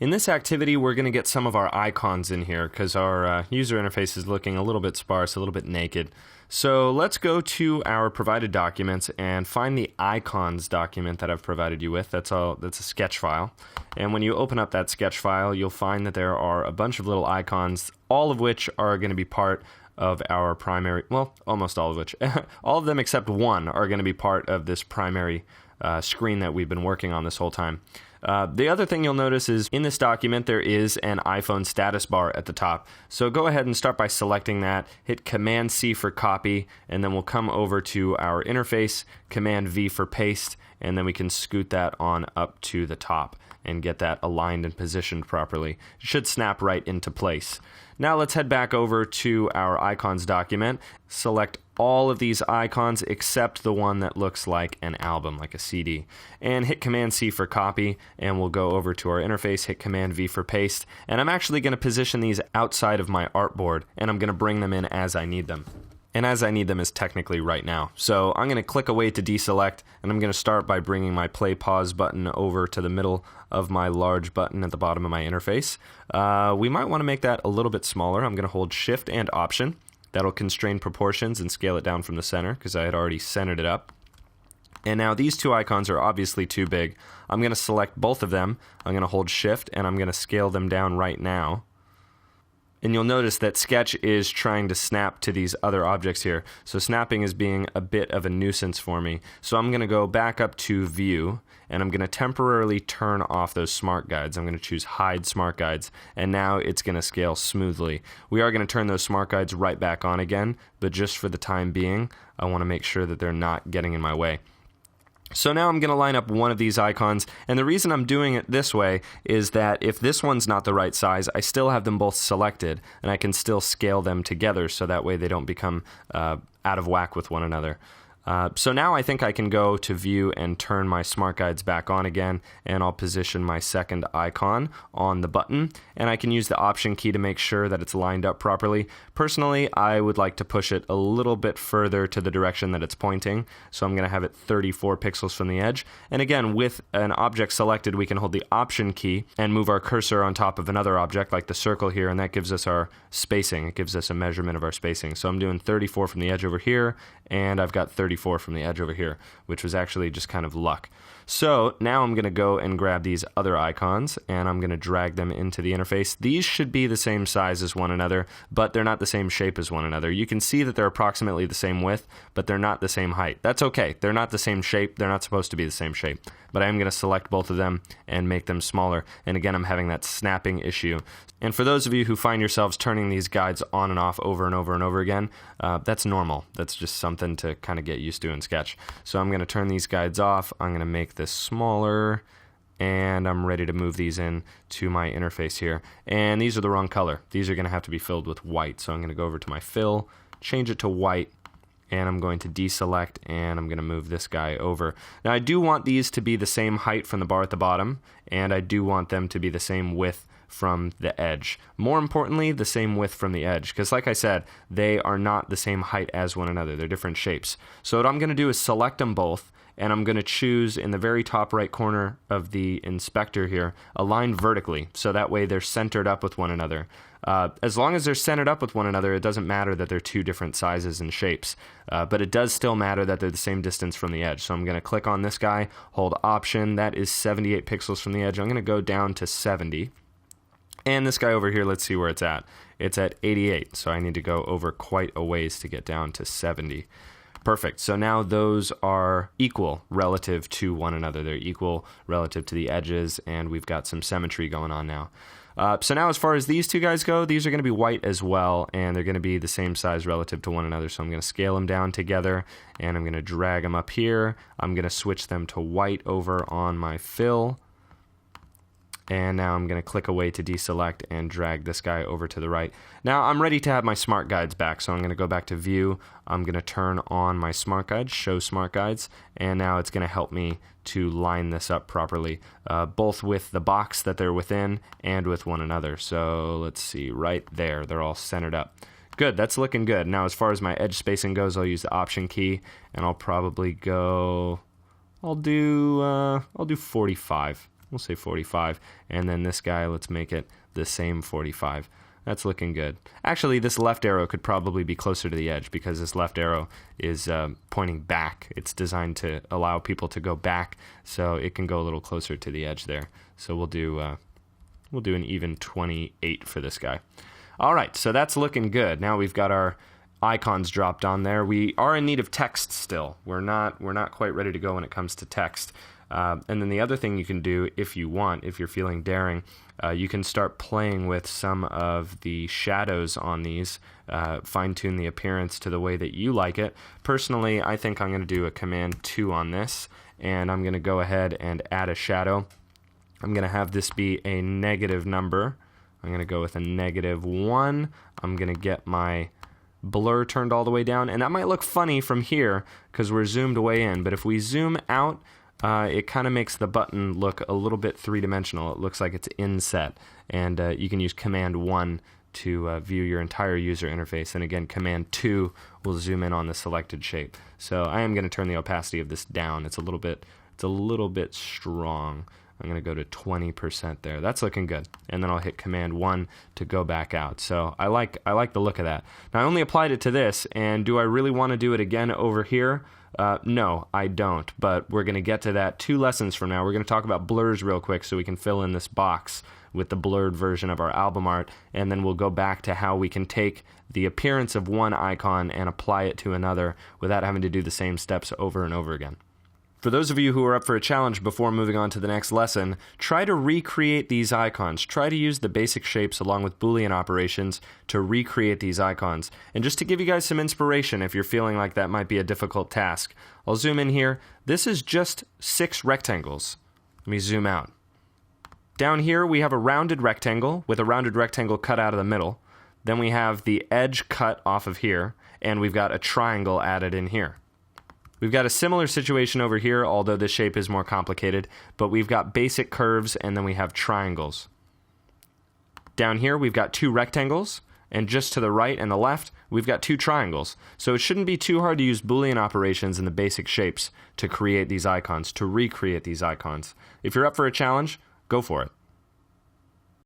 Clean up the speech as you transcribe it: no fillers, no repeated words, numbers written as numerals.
In this activity, we're going to get some of our icons in here because our user interface is looking a little bit sparse, a little bit naked. So let's go to our provided documents and find the icons document that I've provided you with. That's a sketch file. And when you open up that sketch file, you'll find that there are a bunch of little icons, all of which are going to be part of our primary, well, almost all of which, all of them except one are going to be part of this primary screen that we've been working on this whole time. The other thing you'll notice is in this document there is an iPhone status bar at the top. So go ahead and start by selecting that, hit Command-C for copy, and then we'll come over to our interface, Command-V for paste, and then we can scoot that on up to the top and get that aligned and positioned properly. It should snap right into place. Now let's head back over to our icons document, select all of these icons except the one that looks like an album, like a CD, and hit Command-C for copy, and we'll go over to our interface, hit Command-V for paste, and I'm actually going to position these outside of my artboard, and I'm going to bring them in as I need them. And as I need them is technically right now. So I'm going to click away to deselect, and I'm going to start by bringing my play pause button over to the middle of my large button at the bottom of my interface. We might want to make that a little bit smaller. I'm going to hold Shift and Option. That'll constrain proportions and scale it down from the center because I had already centered it up. And now these two icons are obviously too big. I'm going to select both of them. I'm going to hold Shift and I'm going to scale them down right now. And you'll notice that Sketch is trying to snap to these other objects here. So snapping is being a bit of a nuisance for me. So I'm going to go back up to View, and I'm going to temporarily turn off those smart guides. I'm going to choose Hide Smart Guides, and now it's going to scale smoothly. We are going to turn those smart guides right back on again, but just for the time being, I want to make sure that they're not getting in my way. So now I'm going to line up one of these icons, and the reason I'm doing it this way is that if this one's not the right size, I still have them both selected, and I can still scale them together so that way they don't become out of whack with one another. So now I think I can go to View and turn my smart guides back on again, and I'll position my second icon on the button, and I can use the Option key to make sure that it's lined up properly. Personally, I would like to push it a little bit further to the direction that it's pointing, so I'm going to have it 34 pixels from the edge. And again, with an object selected, we can hold the Option key and move our cursor on top of another object, like the circle here, and that gives us our spacing. It gives us a measurement of our spacing. So I'm doing 34 from the edge over here, and I've got 34 from the edge over here, which was actually just kind of luck. So now I'm going to go and grab these other icons, and I'm going to drag them into the interface. These should be the same size as one another, but they're not the same shape as one another. You can see that they're approximately the same width, but they're not the same height. That's okay. They're not the same shape. They're not supposed to be the same shape. But I am going to select both of them and make them smaller. And again, I'm having that snapping issue. And for those of you who find yourselves turning these guides on and off over and over and over again, that's normal. That's just something to kind of get used to in Sketch. So I'm going to turn these guides off. I'm going to make this smaller, and I'm ready to move these in to my interface here. And these are the wrong color. These are going to have to be filled with white. So I'm going to go over to my fill, change it to white, and I'm going to deselect, and I'm going to move this guy over. Now I do want these to be the same height from the bar at the bottom, and I do want them to be the same width from the edge. More importantly, the same width from the edge, because like I said, they are not the same height as one another. They're different shapes. So what I'm going to do is select them both, and I'm going to choose in the very top right corner of the inspector here, align vertically, so that way they're centered up with one another. As long as they're centered up with one another, it doesn't matter that they're two different sizes and shapes, but it does still matter that they're the same distance from the edge. So I'm going to click on this guy, hold Option, that is 78 pixels from the edge. I'm going to go down to 70. And this guy over here, let's see where it's at. It's at 88, so I need to go over quite a ways to get down to 70. Perfect. So now those are equal relative to one another. They're equal relative to the edges, and we've got some symmetry going on now. So now as far as these two guys go, these are going to be white as well, and they're going to be the same size relative to one another. So I'm going to scale them down together, and I'm going to drag them up here. I'm going to switch them to white over on my fill. And now I'm going to click away to deselect and drag this guy over to the right. Now I'm ready to have my smart guides back, so I'm going to go back to View. I'm going to turn on my smart guides, Show Smart Guides, and now it's going to help me to line this up properly, both with the box that they're within and with one another. So let's see, right there, they're all centered up. Good, that's looking good. Now as far as my edge spacing goes, I'll use the Option key, and I'll probably go, I'll do 45. We'll say 45. And then this guy, let's make it the same 45. That's looking good. Actually, this left arrow could probably be closer to the edge because this left arrow is pointing back. It's designed to allow people to go back, so it can go a little closer to the edge there. So we'll do an even 28 for this guy. All right, so that's looking good. Now we've got our icons dropped on there. We are in need of text still. We're not quite ready to go when it comes to text. And then the other thing you can do if you want, if you're feeling daring, you can start playing with some of the shadows on these, fine-tune the appearance to the way that you like it. Personally, I think I'm going to do a Command 2 on this, and I'm going to go ahead and add a shadow. I'm going to have this be a negative number. I'm going to go with a -1. I'm going to get my blur turned all the way down, and that might look funny from here because we're zoomed way in, but if we zoom out, it kind of makes the button look a little bit three-dimensional. It looks like it's inset, and you can use Command 1 to view your entire user interface, and again, Command 2 will zoom in on the selected shape. So I am going to turn the opacity of this down. It's a little bit strong. I'm going to go to 20% there. That's looking good. And then I'll hit Command 1 to go back out. So I like the look of that. Now I only applied it to this, and do I really want to do it again over here? No, I don't, but we're going to get to that 2 lessons from now. We're going to talk about blurs real quick so we can fill in this box with the blurred version of our album art, and then we'll go back to how we can take the appearance of one icon and apply it to another without having to do the same steps over and over again. For those of you who are up for a challenge before moving on to the next lesson, try to recreate these icons. Try to use the basic shapes along with Boolean operations to recreate these icons. And just to give you guys some inspiration if you're feeling like that might be a difficult task, I'll zoom in here. This is just 6 rectangles. Let me zoom out. Down here we have a rounded rectangle with a rounded rectangle cut out of the middle. Then we have the edge cut off of here, and we've got a triangle added in here. We've got a similar situation over here, although this shape is more complicated, but we've got basic curves and then we have triangles. Down here we've got 2 rectangles, and just to the right and the left we've got 2 triangles. So it shouldn't be too hard to use Boolean operations in the basic shapes to create these icons, to recreate these icons. If you're up for a challenge, go for it.